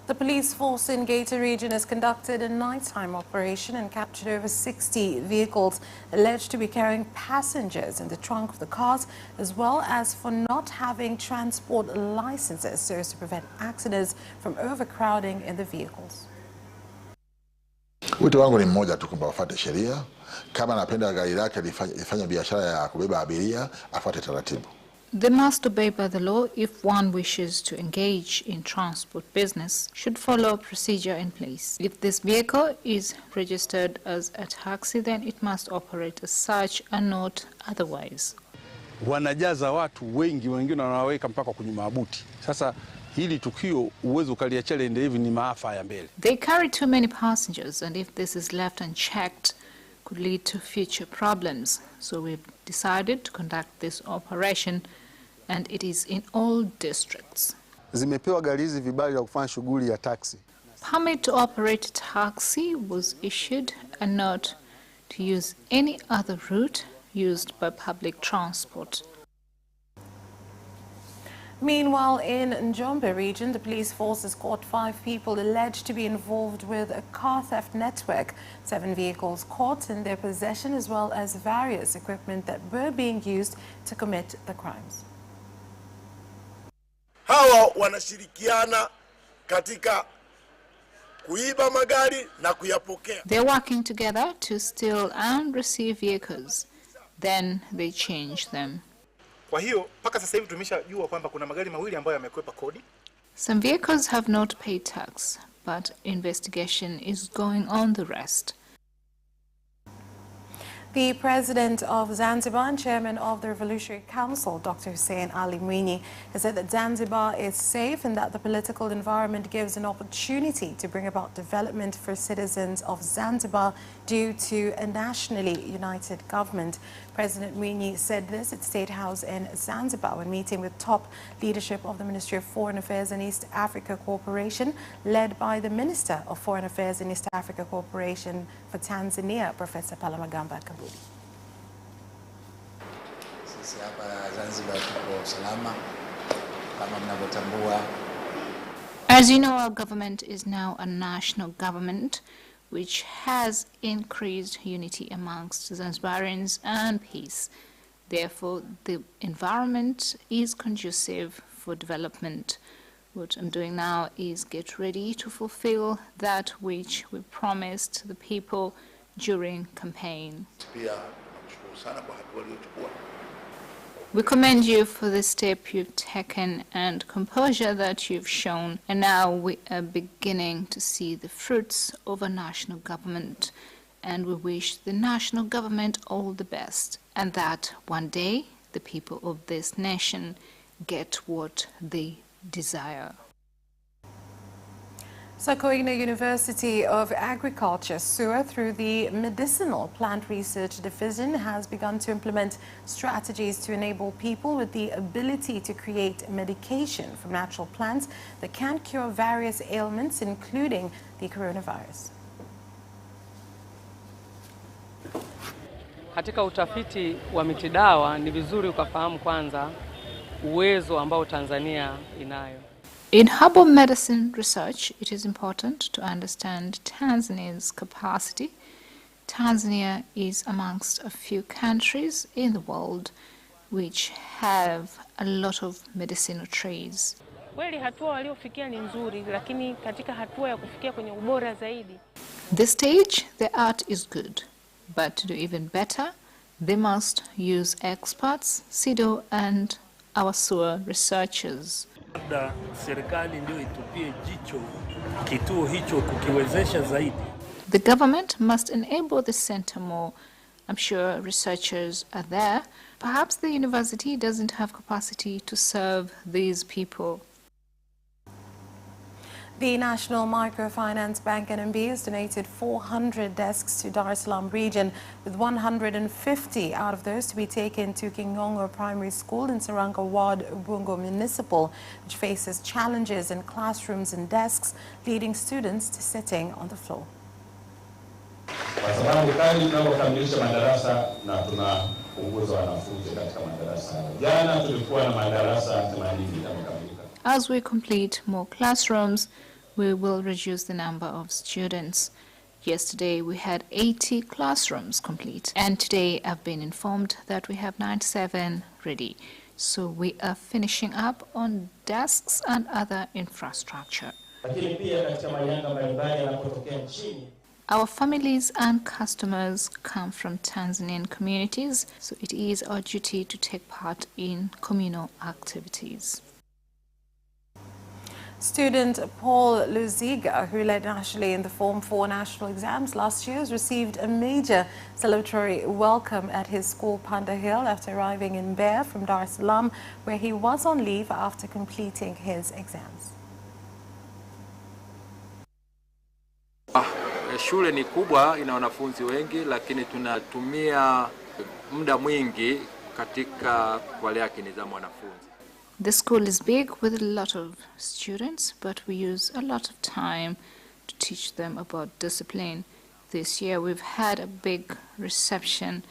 The police force in Gator region has conducted a nighttime operation and captured over 60 vehicles alleged to be carrying passengers in the trunk of the cars, as well as for not having transport licenses so as to prevent accidents from overcrowding in the vehicles. Wito wangu ni mmoja tu, kwamba wafuate sheria. Kama anapenda gari lake lifanye biashara ya kubeba abiria, afuate taratibu. They must obey by the law. If one wishes to engage in transport business, should follow a procedure in place. If this vehicle is registered as a taxi, then it must operate as such and not otherwise. Wanajaza watu wengi, wengine wanaweka mpaka kwenye mabuti. Sasa hili tukio uwezo ukaliacha liende hivi ni maafa ya mbele. They carry too many passengers, and if this is left unchecked, could lead to future problems. So we've decided to conduct this operation, and it is in all districts. Zimepewa gari hizi vibali la kufanya shughuli ya taxi. Permit to operate taxi was issued and not to use any other route used by public transport. Meanwhile, in Njombe region, the police force has caught 5 people alleged to be involved with a car theft network. 7 vehicles caught in their possession, as well as various equipment that were being used to commit the crimes. Hawa wanashirikiana katika kuiba magari na kuyapokea. They're working together to steal and receive vehicles. Then they change them. Kwa hiyo mpaka sasa hivi tumeshajua kwamba kuna magari mawili ambayo yamekwepa kodi. Some vehicles have not paid tax, but investigation is going on the rest. The President of Zanzibar and Chairman of the Revolutionary Council, Dr. Hussein Ali Mwinyi, has said that Zanzibar is safe and that the political environment gives an opportunity to bring about development for citizens of Zanzibar due to a nationally united government. President Mwinyi said this at State House in Zanzibar when meeting with top leadership of the Ministry of Foreign Affairs and East Africa Cooperation, led by the Minister of Foreign Affairs and East Africa Cooperation for Tanzania, Professor Palamagamba Kabudi. Sisi hapa Zanzibar tuko salama kama mnavyotambua. As you know, our government is now a national government which has increased unity amongst Zanzibarians and peace. Therefore, the environment is conducive for development. What I'm doing now is get ready to fulfill that which we promised the people during campaign. We commend you for the step you've taken and composure that you've shown, and now we are beginning to see the fruits of a national government, and we wish the national government all the best, and that one day the people of this nation get what they desire. Sokoine University of Agriculture, SUA, through the Medicinal Plant Research Division, has begun to implement strategies to enable people with the ability to create medication from natural plants that can cure various ailments, including the coronavirus. Katika utafiti wa mitidawa ni vizuri ukafahamu kwanza uwezo ambao Tanzania inayo. In herbal medicine research, it is important to understand Tanzania's capacity. Tanzania is amongst a few countries in the world which have a lot of medicinal trees. Kweli hatua waliofikia ni nzuri, lakini katika hatua ya kufikia kwenye ubora zaidi. The stage, the art is good, but to do even better, they must use experts, SIDO and our SUA researchers. The government must enable the center more. I'm sure researchers are there. Perhaps the university doesn't have capacity to serve these people. The National Microfinance Bank NMB has donated 400 desks to Dar es Salaam region, with 150 out of those to be taken to Kingongo Primary School in Saranga Ward, Ubungo Municipal, which faces challenges in classrooms and desks, leading students to sitting on the floor. As we complete more classrooms, we will reduce the number of students. Yesterday we had 80 classrooms complete, and today I've been informed that we have 97 ready. So we are finishing up on desks and other infrastructure. Our families and customers come from Tanzanian communities, so it is our duty to take part in communal activities. Student Paul Luziga, who led nationally in the Form 4 national exams last year, has received a major celebratory welcome at his school Panda Hill after arriving in Mbeya from Dar es Salaam, where he was on leave after completing his exams. Shule ni kubwa, ina wanafunzi wengi, lakini tunatumia muda mwingi katika kuwalea nidhamu wanafunzi. The school is big with a lot of students, but we use a lot of time to teach them about discipline. This year we've had a big reception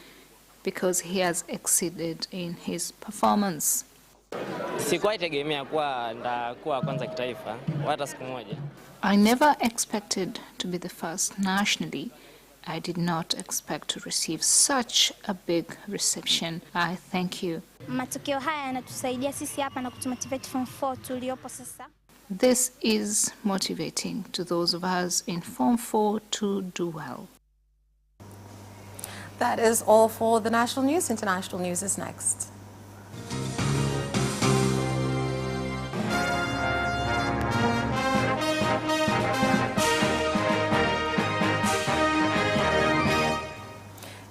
because he has exceeded in his performance. I never expected to be the first nationally. I did not expect to receive such a big reception. I thank you. Matokeo haya yanatusaidia sisi hapa na kutumotivate Form 4 tuliopo sasa. This is motivating to those of us in Form 4 to do well. That is all for the national news. International news is next.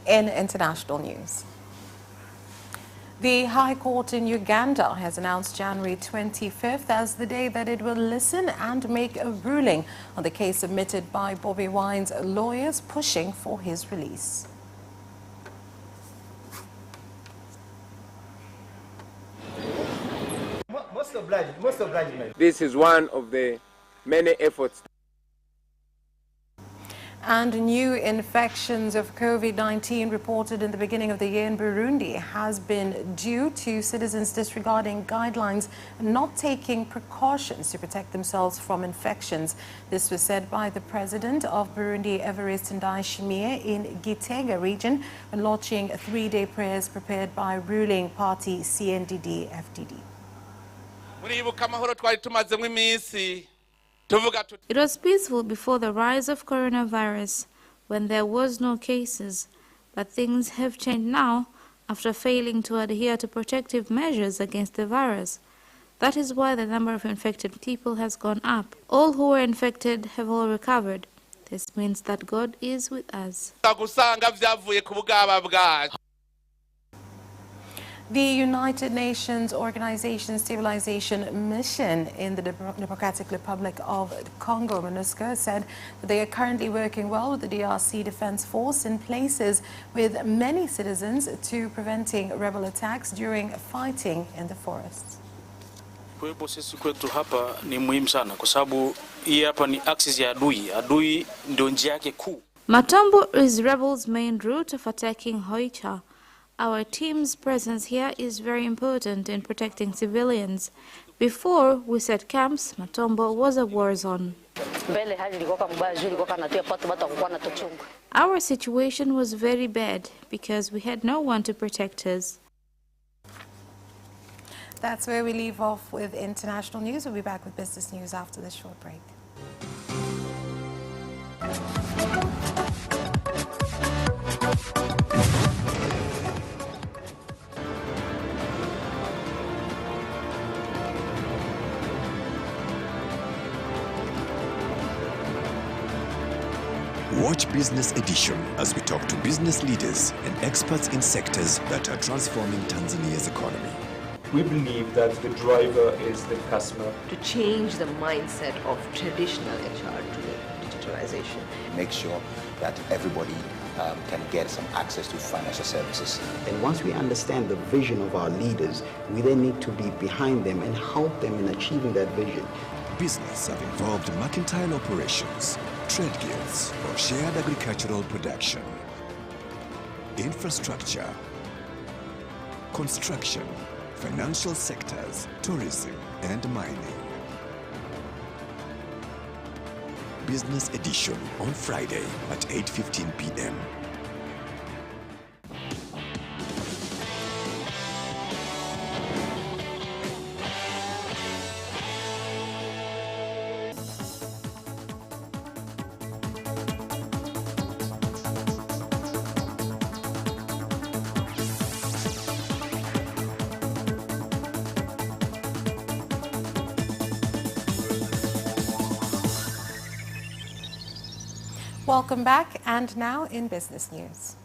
In international news, the High Court in Uganda has announced January 25th as the day that it will listen and make a ruling on the case submitted by Bobi Wine's lawyers pushing for his release. Most obliged. This is one of the many efforts. And new infections of COVID-19 reported in the beginning of the year in Burundi has been due to citizens disregarding guidelines and not taking precautions to protect themselves from infections. This was said by the president of Burundi, Evariste Ndayishimiye, in Gitega region when launching 3-day prayers prepared by ruling party CNDD-FDD. It was peaceful before the rise of coronavirus, when there was no cases, but things have changed now after failing to adhere to protective measures against the virus. That is why the number of infected people has gone up. All who were infected have all recovered. This means that God is with us. The United Nations Organization Stabilization Mission in the Democratic Republic of Congo, MONUSCO, said that they are currently working well with the DRC Defense Force in places with many citizens to preventing rebel attacks during fighting in the forests. Kuwepo sisi kwetu hapa ni muhimu sana kwa sababu hii hapa ni axis ya adui. Adui ndio njia yake kuu. Matambo is rebels' main route of attacking Hoicha. Our team's presence here is very important in protecting civilians. Before we set camps, Matombo was a war zone. Our situation was very bad because we had no one to protect us. That's where we leave off with international news. We'll be back with business news after this short break. Watch Business Edition as we talk to business leaders and experts in sectors that are transforming Tanzania's economy. We believe that the driver is the customer. To change the mindset of traditional HR to digitalization. Make sure that everybody can get some access to financial services. And once we understand the vision of our leaders, we then need to be behind them and help them in achieving that vision. Business have involved mercantile operations, trade guilds, or shared agricultural production, infrastructure, construction, financial sectors, tourism, and mining. Business Edition on Friday at 8:15 p.m. Welcome back, and now in business news.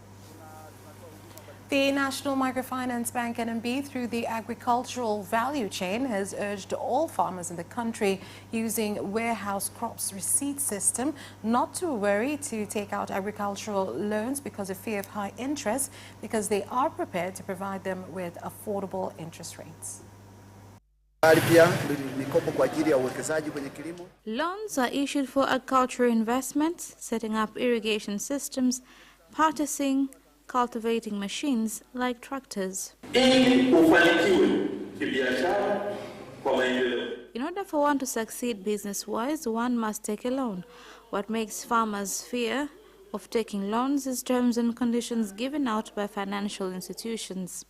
The National Microfinance Bank NMB, through the agricultural value chain, has urged all farmers in the country using warehouse crops receipt system not to worry to take out agricultural loans because of fear of high interest, because they are prepared to provide them with affordable interest rates. Loans are issued for agricultural investments, setting up irrigation systems, purchasing, cultivating machines like tractors. In order for one to succeed business-wise, one must take a loan. What makes farmers fear of taking loans is terms and conditions given out by financial institutions.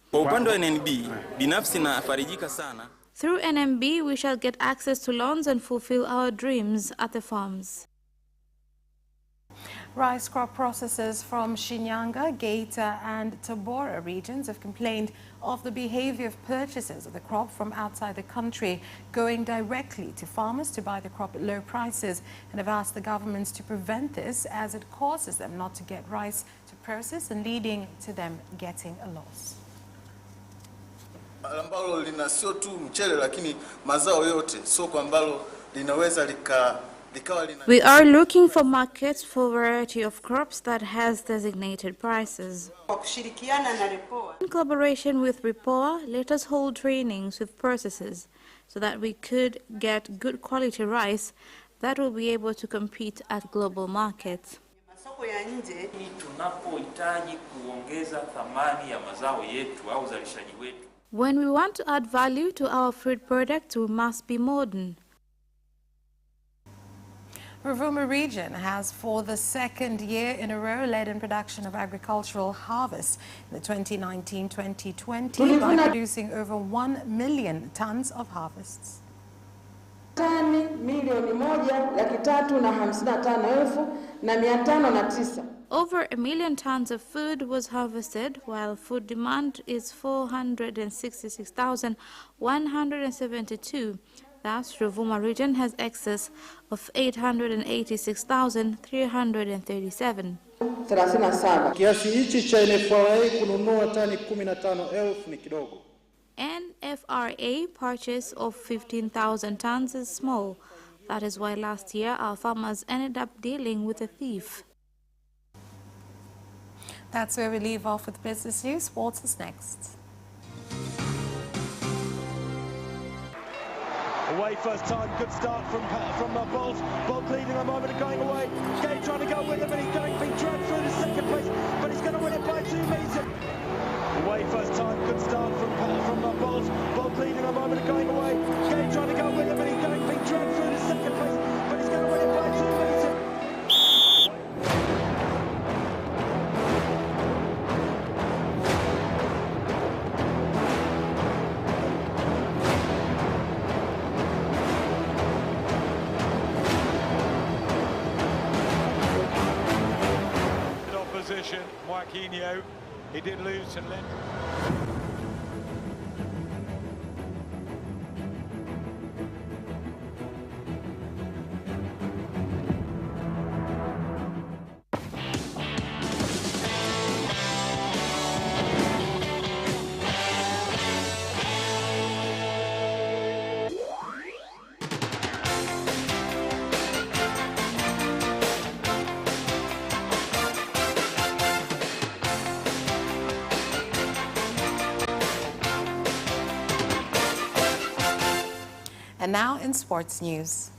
Through NMB, we shall get access to loans and fulfill our dreams at the farms. Rice crop processors from Shinyanga, Geita and Tabora regions have complained of the behavior of purchasers of the crop from outside the country going directly to farmers to buy the crop at low prices, and have asked the governments to prevent this, as it causes them not to get rice to process and leading to them getting a loss. Ambalo lina sio tu mchele lakini mazao yote, soko ambalo linaweza likawa lina. We are looking for markets for a variety of crops that has designated prices. In collaboration with RIPOA, let us hold trainings with processors so that we could get good quality rice that will be able to compete at global markets. When we want to add value to our food products, we must be modern. Ruvuma region has, for the second year in a row, led in production of agricultural harvests in the 2019-2020 by producing over 1 million tons of harvests. Tani milioni 1,355,509. Over 1 million tons of food was harvested, while food demand is 466,172. Thus, Ruvuma region has excess of 886,337. Kiasi hichi cha NFRA kununua tani 15,000 ni kidogo. NFRA purchase of 15,000 tons is small. That is why last year our farmers ended up dealing with a thief. That's where we leave off with business news. Sports is next. Away first time, good start from Bolt. Bolt leading a moment of going away. Gay trying to go with him, and he's being dragged through the second place, but he's going to win it by 2 meters. Away first time, good start from Bolt. Bolt leading a moment of going away. Gay trying to go with him, and he's being dragged through the second place, but he's going to win it by 2 meters. Joaquinho, he did lose to Lynn. And now in sports news.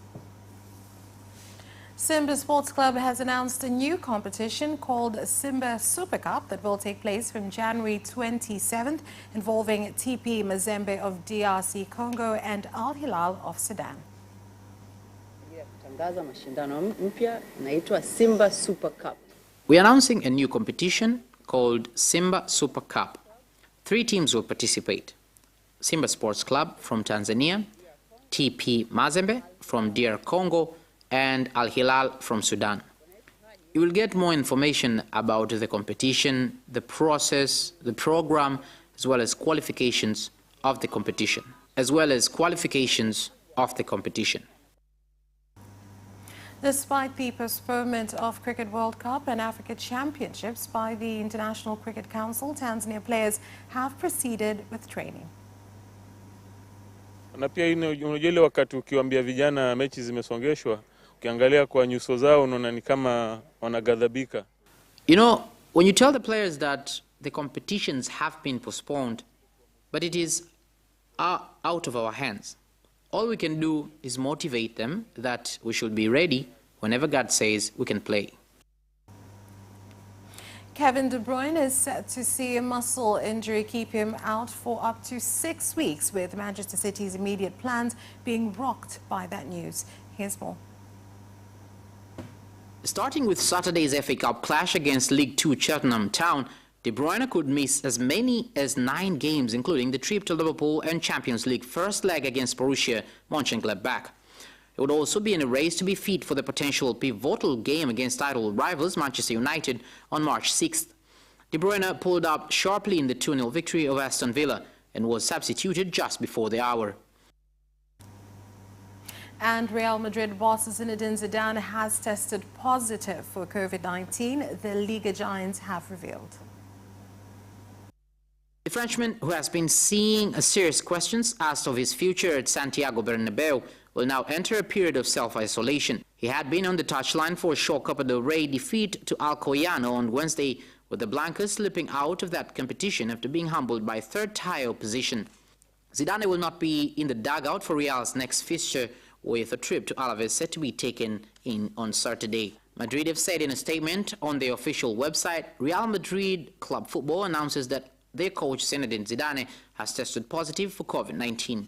Simba Sports Club has announced a new competition called Simba Super Cup that will take place from January 27th, involving TP Mazembe of DRC Congo and Al Hilal of Sudan. Yes. Tangaza mashindano mpya inaitwa Simba Super Cup. We are announcing a new competition called Simba Super Cup. 3 teams will participate. Simba Sports Club from Tanzania, TP Mazembe from DR Congo, and Al Hilal from Sudan. You will get more information about the competition, the process, the program, as well as qualifications of the competition. Despite the postponement of Cricket World Cup and Africa Championships by the International Cricket Council, Tanzania players have proceeded with training. Na pia unajua ile wakati ukiwaambia vijana mechi zimesongeshwa, ukiangalia kwa nyuso zao unaona ni kama wanagadhabika. You know, when you tell the players that the competitions have been postponed, but it is out of our hands, all we can do is motivate them that we should be ready whenever God says we can play. Kevin De Bruyne is set to see a muscle injury keep him out for up to 6 weeks, with Manchester City's immediate plans being rocked by that news. Here's more. Starting with Saturday's FA Cup clash against League 2 Cheltenham Town, De Bruyne could miss as many as 9 games, including the trip to Liverpool and Champions League first leg against Borussia Mönchengladbach. It would also be in a race to be fit for the potential pivotal game against title rivals Manchester United on March 6th. De Bruyne pulled up sharply in the 2-0 victory of Aston Villa and was substituted just before the hour. And Real Madrid boss Zinedine Zidane has tested positive for COVID-19, the Liga giants have revealed. The Frenchman, who has been seeing serious questions asked of his future at Santiago Bernabeu, will now enter a period of self-isolation. He had been on the touchline for a short Copa del Rey defeat to Alcoyano on Wednesday, with the Blancos slipping out of that competition after being humbled by third-tier opposition. Zidane will not be in the dugout for Real's next fixture, with a trip to Alaves set to be taken in on Saturday. Madrid have said in a statement on their official website, Real Madrid Club Football announces that their coach Zinedine Zidane has tested positive for COVID-19.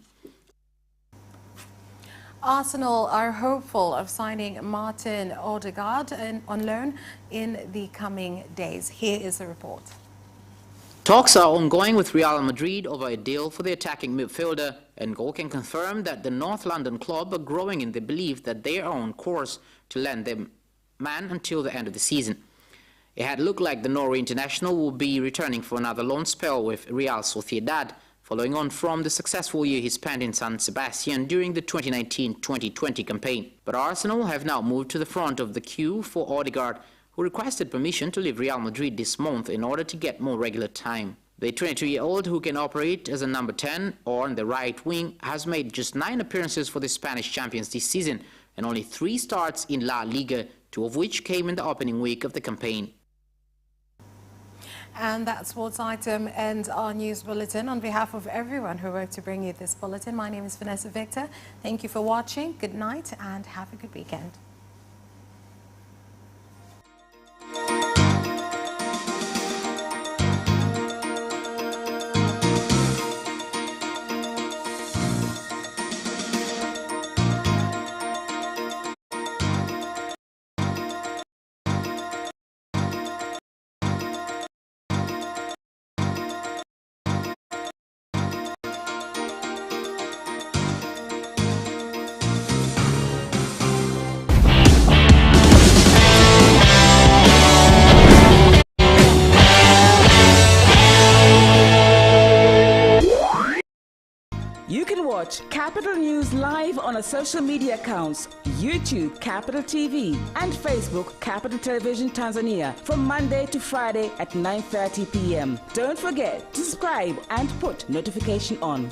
Arsenal are hopeful of signing Martin Odegaard on loan in the coming days. Here is the report. Talks are ongoing with Real Madrid over a deal for the attacking midfielder, and Goal can confirm that the North London club are growing in the belief that they are on course to lend them man until the end of the season. It had looked like the Norway international will be returning for another loan spell with Real Sociedad, following on from the successful year he spent in San Sebastian during the 2019-2020 campaign. But Arsenal have now moved to the front of the queue for Odegaard, who requested permission to leave Real Madrid this month in order to get more regular time. The 22-year-old, who can operate as a number 10 or on the right wing, has made just 9 appearances for the Spanish champions this season and only 3 starts in La Liga, 2 of which came in the opening week of the campaign. And that sports item ends our news bulletin. On behalf of everyone who worked to bring you this bulletin, my name is Vanessa Victor. Thank you for watching. Good night and have a good weekend. You can watch Capital News live on our social media accounts, YouTube Capital TV and Facebook Capital Television Tanzania from Monday to Friday at 9:30 p.m. Don't forget to subscribe and put notification on.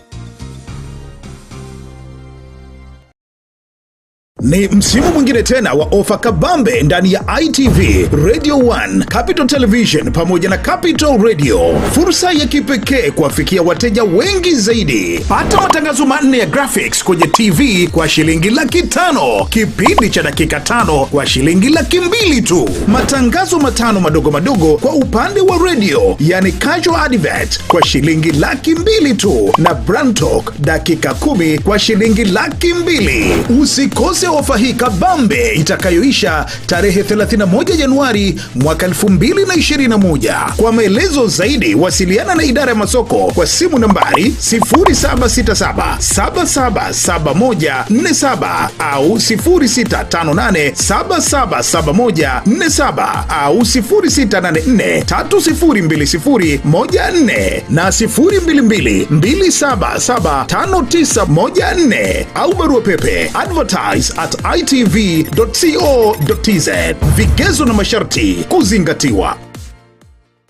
Ni msimu mwingine tena wa ofa kabambe ndani ya ITV, Radio 1, Capital Television pamoja na Capital Radio. Fursa ya kipekee kuwafikia wateja wengi zaidi. Pata matangazo 4 ya graphics kwenye TV kwa shilingi 500,000. Kipindi cha dakika 5 kwa shilingi 200,000 tu. Matangazo 5 madogo madogo kwa upande wa radio, yani casual advert kwa shilingi 200,000 tu. Na brand talk dakika 10 kwa shilingi 200,000. Usikose Furahia ofa hii kabambe itakayoisha tarehe 31 Januari mwaka 2021. Kwa maelezo zaidi wasiliana na idara ya masoko kwa simu nambari 0767777147 au 0658777147 au 0684302014 na 022277591 au barua pepe advertise@itv.co.tz. Vigezo na masharti kuzingatiwa.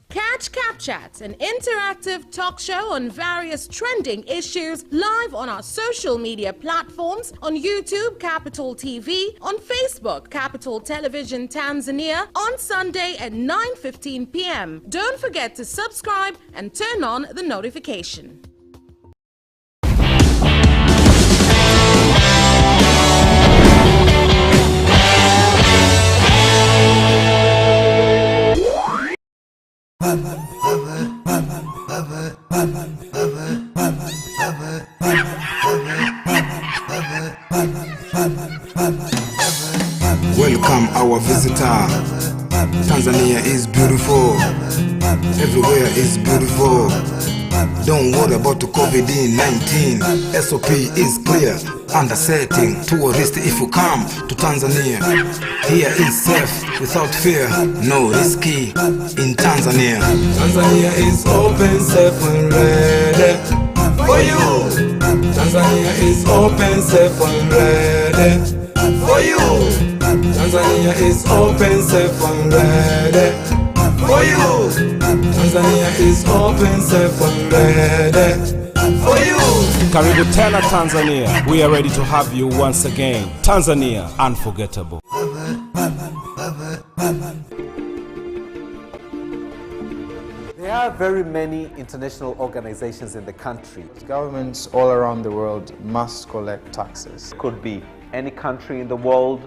Catch CapChat, an interactive talk show on various trending issues, live on our social media platforms, on YouTube, Capital TV, on Facebook, Capital Television Tanzania, on Sunday at 9:15 p.m. Don't forget to subscribe and turn on the notification. Welcome our visitor. Tanzania is beautiful. Everywhere is beautiful. Don't worry about the COVID-19. SOP is clear. Under setting, tourist if you come to Tanzania. Here is safe, without fear, no risky in Tanzania. Tanzania is open, safe and ready for you. Tanzania is open, safe and ready for you. Tanzania is open, safe and ready for you. Tanzania is open, safe and ready for you. Karibu tena Tanzania. We are ready to have you once again. Tanzania, unforgettable. There are very many international organizations in the country. Governments all around the world must collect taxes. Could be any country in the world,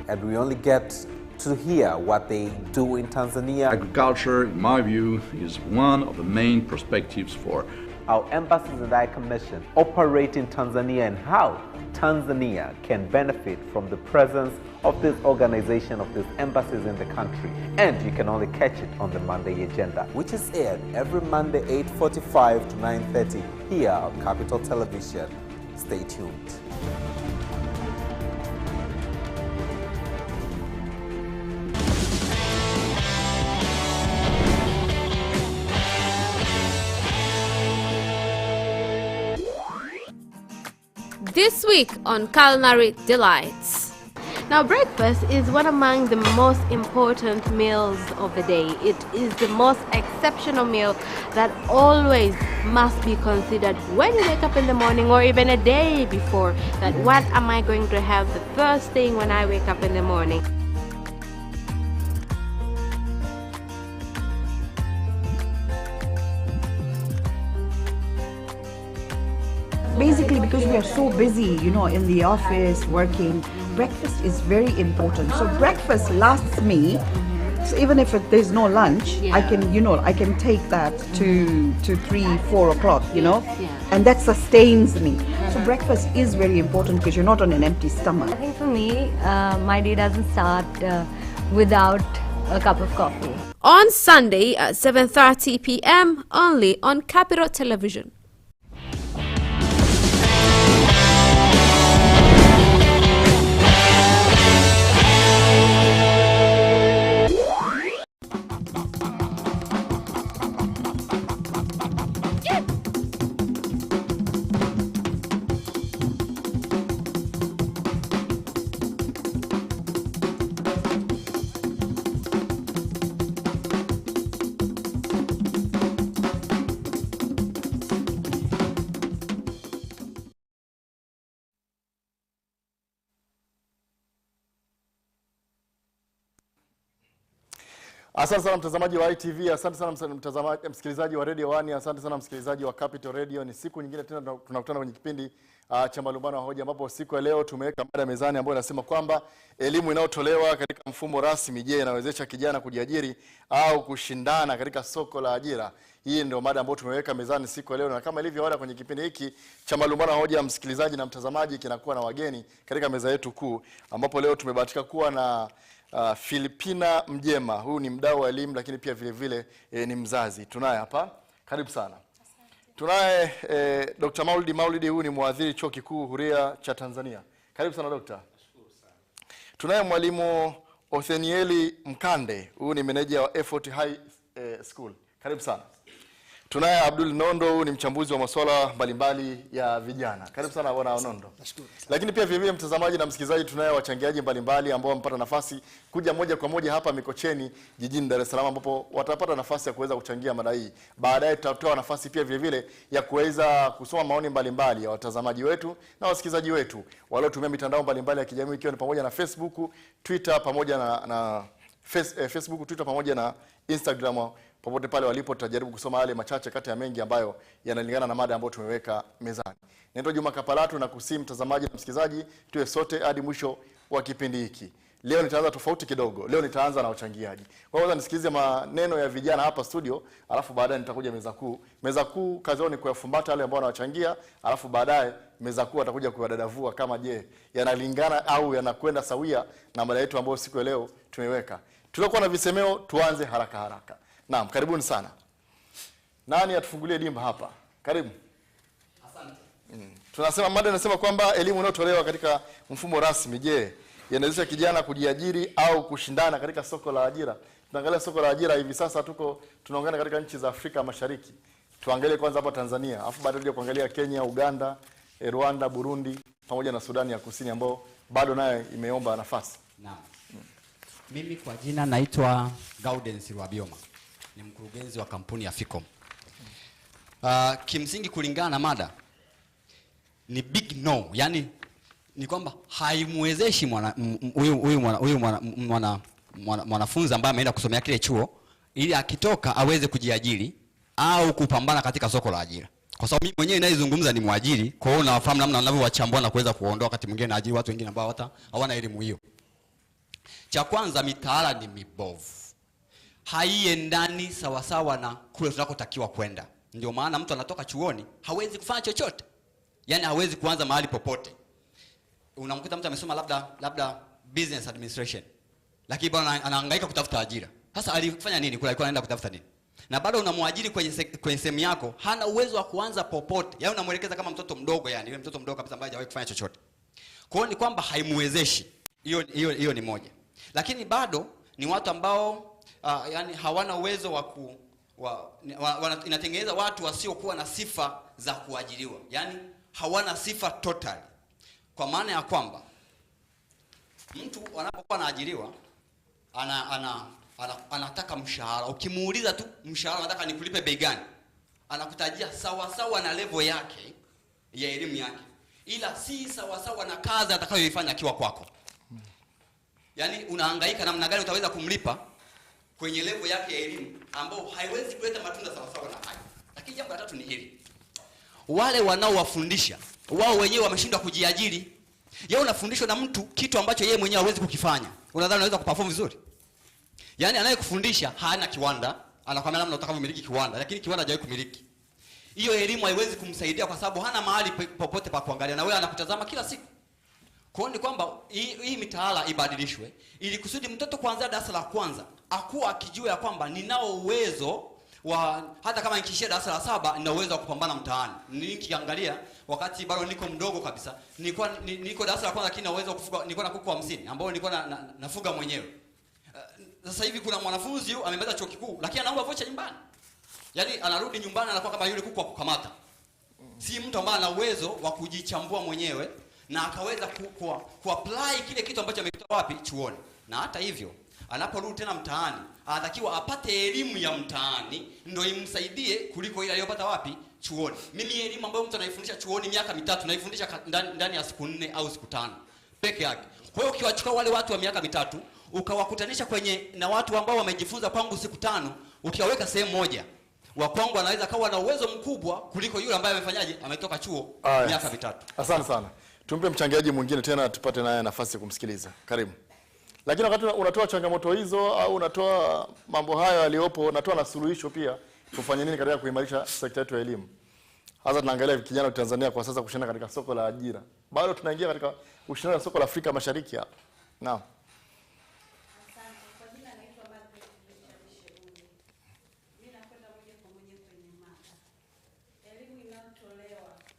and we only get to hear what they do in Tanzania. Agriculture, in my view, is one of the main perspectives for our embassies and high commission operate in Tanzania and how Tanzania can benefit from the presence of this organization, of these embassies in the country. And you can only catch it on the Monday Agenda, which is aired every Monday 8:45 to 9:30 here on Capital Television. Stay tuned. This week on Culinary Delights. Now, breakfast is one among the most important meals of the day. It is the most exceptional meal that always must be considered when you wake up in the morning or even a day before. That what am I going to have the first thing when I wake up in the morning? Basically, because we are so busy, you know, in the office, working, breakfast is very important. So breakfast lasts me, so even if there's no lunch, I can, you know, I can take that to 3, 4 o'clock, you know, and that sustains me. So breakfast is very important because you're not on an empty stomach. I think for me, my day doesn't start without a cup of coffee. On Sunday at 7:30 p.m. only on Capital Television. Asante sana mtazamaji wa ITV, asante sana msikilizaji wa Radio 1, asante sana msikilizaji wa Capital Radio. Ni siku nyingine tena tunakutana kwenye kipindi cha malumbano ya hoja, ambapo siku ya leo tumeweka mada mezani ambayo inasema kwamba elimu inayotolewa katika mfumo rasmi, je, inawezesha kijana kujiajiri au kushindana katika soko la ajira? Hii ndio mada ambayo tumeweka mezani siku ya leo, na kama ilivyo ada kwenye kipindi hiki cha malumbano ya hoja, msikilizaji na mtazamaji, kinakuwa na wageni katika meza yetu kuu, ambapo leo tumebahatika kuwa na Filipina Mjema. Huyu ni mdau wa elimu, lakini pia vile vile ni mzazi. Tunaye hapa, karibu sana. Tunaye Dr. Maulidi, huyu ni mwadhiri chuo kikuu Huria cha Tanzania. Karibu sana Dr. Nashukuru sana. Tunaye mwalimu Othenieli Mkande, huyu ni meneja wa Effort High School. Karibu sana. Tunaye Abdul Nondo, huyu ni mchambuzi wa masuala mbalimbali ya vijana. Karibu sana bwana Nondo. Nashukuru. Lakini pia vile mtazamaji na msikilizaji, tunaye wachangiaji mbalimbali ambao wamepata nafasi kuja moja kwa moja hapa Mikocheni jijini Dar es Salaam, ambapo watapata nafasi ya kuweza kuchangia mada hii. Baadaye tutatoa nafasi pia vile vile ya kuweza kusoma maoni mbalimbali ya watazamaji wetu na wasikilizaji wetu waliotumia mitandao mbalimbali ya kijamii, ikiwa ni pamoja na Facebook, Twitter pamoja na Facebook, Twitter pamoja na Instagram. Popote pale walipo tutajaribu kusoma yale machache kati ya mengi ambayo yanalingana na mada ambayo tumeweka mezani. Naitwa Juma Kapalatu na kusihi mtazamaji na msikilizaji tuwe sote hadi mwisho wa kipindi hiki. Leo nitaanza tofauti kidogo. Leo nitaanza na uchangiaji. Kwa hiyo nisikilize maneno ya vijana hapa studio, alafu baadaye nitakuja meza kuu. Meza kuu kazi yao ni kuyafumbata wale ambao wanawachangia, alafu baadaye meza kuu atakuja kuwadadavua kama je, yanalingana au yanakwenda sawia na mada yetu ambayo siku ya leo tumeweka. Tutakuwa na visemeo, tuanze haraka haraka. Naam, karibuni sana. Nani atufungulie dimba hapa? Karibu. Asante. Tunasema mada inasema kwamba elimu inayotolewa katika mfumo rasmi, je, inawezesha kijana kujiajiri au kushindana katika soko la ajira? Tunaangalia soko la ajira hivi sasa, tunaongana katika nchi za Afrika Mashariki. Tuangalie kwanza hapa Tanzania, afu baadaye tuje kuangalia Kenya, Uganda, Rwanda, Burundi pamoja na Sudani ya Kusini ambao bado naye imeomba nafasi. Naam. Mimi kwa jina naitwa Gaudens Rwabioma. Ni mkurugenzi wa kampuni ya Ficom. Kimsingi kulingana na mada ni big no, yani ni kwamba haimwezeshi mwanafunzi ambaye ameenda kusomea kile chuo ili akitoka aweze kujiajiri au kupambana katika soko la ajira. Kwa sababu mimi mwenyewe ninayezungumza ni mwajiri, kwa hiyo nafahamu namna ninavyowachambua na kuweza kuondoa wakati mwingine na ajiri watu wengine ambao hata hawana elimu hiyo. Cha kwanza, mitaala ni mibovu. Haiendani sawa sawa na kule tunakotakiwa kwenda. Ndio maana mtu anatoka chuoni hawezi kufanya chochote. Yaani hawezi kuanza mahali popote. Unamkuta mtu amesoma labda business administration, lakini bado anahangaika kutafuta ajira. Sasa alifanya nini? Alikuwa anaenda kutafuta nini? Na bado unamwajiri kwenye sehemu yako, hana uwezo wa kuanza popote. Yaani unamuelekeza kama mtoto mdogo, yani yule mtoto mdogo kabisa ambaye hajawahi kufanya chochote. Kwa hiyo ni kwamba haimwezeshi. Hiyo ni moja. Lakini bado ni watu ambao yani hawana uwezo inatengeneza watu wasiokuwa na sifa za kuajiriwa. Yani hawana sifa totally. Kwa maana ya kwamba mtu anapokuwa anaajiriwa anataka mshahara. Ukimuuliza tu mshahara nataka nikulipe bei gani, anakutajia sawa sawa na level yake ya elimu yake, ila si sawa sawa na kazi atakayoifanya akiwa kwako. Yani unahangaika namna gani utaweza kumlipa kwenye level yake ya elimu ambao haiwezi kuleta matunda sawa sawa na hayo. Lakini jambo la tatu ni hili. Wale wanaowafundisha wao wenyewe wameshindwa kujiajiri. Yeye unafundishwa na mtu kitu ambacho yeye mwenyewe hawezi kukifanya. Unadhani unaweza kuperform vizuri? Yaani anayekufundisha hana kiwanda, anakwambia namna utakavyomiliki kiwanda, lakini kiwanda hajawahi kumiliki. Hiyo elimu haiwezi kumsaidia kwa sababu hana mahali popote pa kuangalia, na wewe anakutazama kila siku. Kwa hiyo ni kwamba hii mitaala ibadilishwe ili kusudi mtoto kuanzia darasa la kwanza akuwa akijua ya kwamba ninao uwezo wa hata kama nikishia darasa la 7 nina uwezo wa kupambana mtaani. Nikiangalia wakati bado niko mdogo kabisa, niko darasa la kwanza lakini na uwezo wa kufuga, nilikuwa na kuku 50 ambao nilikuwa nafuga mwenyewe. Sasa hivi kuna mwanafunzi amemaliza chuo kikuu lakini anaomba vocha nyumbani. Yaani anarudi nyumbani anakuwa kama yule kuku wa kukamata. Si mtu ambaye ana uwezo wa kujichambua mwenyewe na akaweza kuapply kile kitu ambacho amekitoa wapi? Chuoni. Na hata hivyo anaporudi tena mtaani anatakiwa apate elimu ya mtaani ndio imsaidie kuliko ile aliyopata wapi? Chuoni. Mimi elimu ambayo mtu anaifundisha chuoni miaka 3 naifundisha ndani ya siku 4 au siku 5 peke yake. Kwa hiyo ukiwachukua wale watu wa miaka 3 ukawakutanisha na watu ambao wamejifunza kwangu siku 5, ukiwaweka sehemu moja, wa kwangu anaweza kawa na uwezo mkubwa kuliko yule ambaye amefanyaje, ametoka chuo miaka 3. Asante sana. Tumpe mchangiaji mwingine tena tupate naye nafasi ya kumsikiliza. Karibu. Lakini wakati unatoa changamoto hizo au unatoa mambo hayo yaliopo, unatoa na suluhisho pia, kufanya nini katika kuimarisha sekta yetu ya elimu? Hasa tunaangalia kijana wa Tanzania kwa sasa kushindana katika soko la ajira. Bado tunaingia katika ushindani wa soko la Afrika Mashariki hapa. Naam.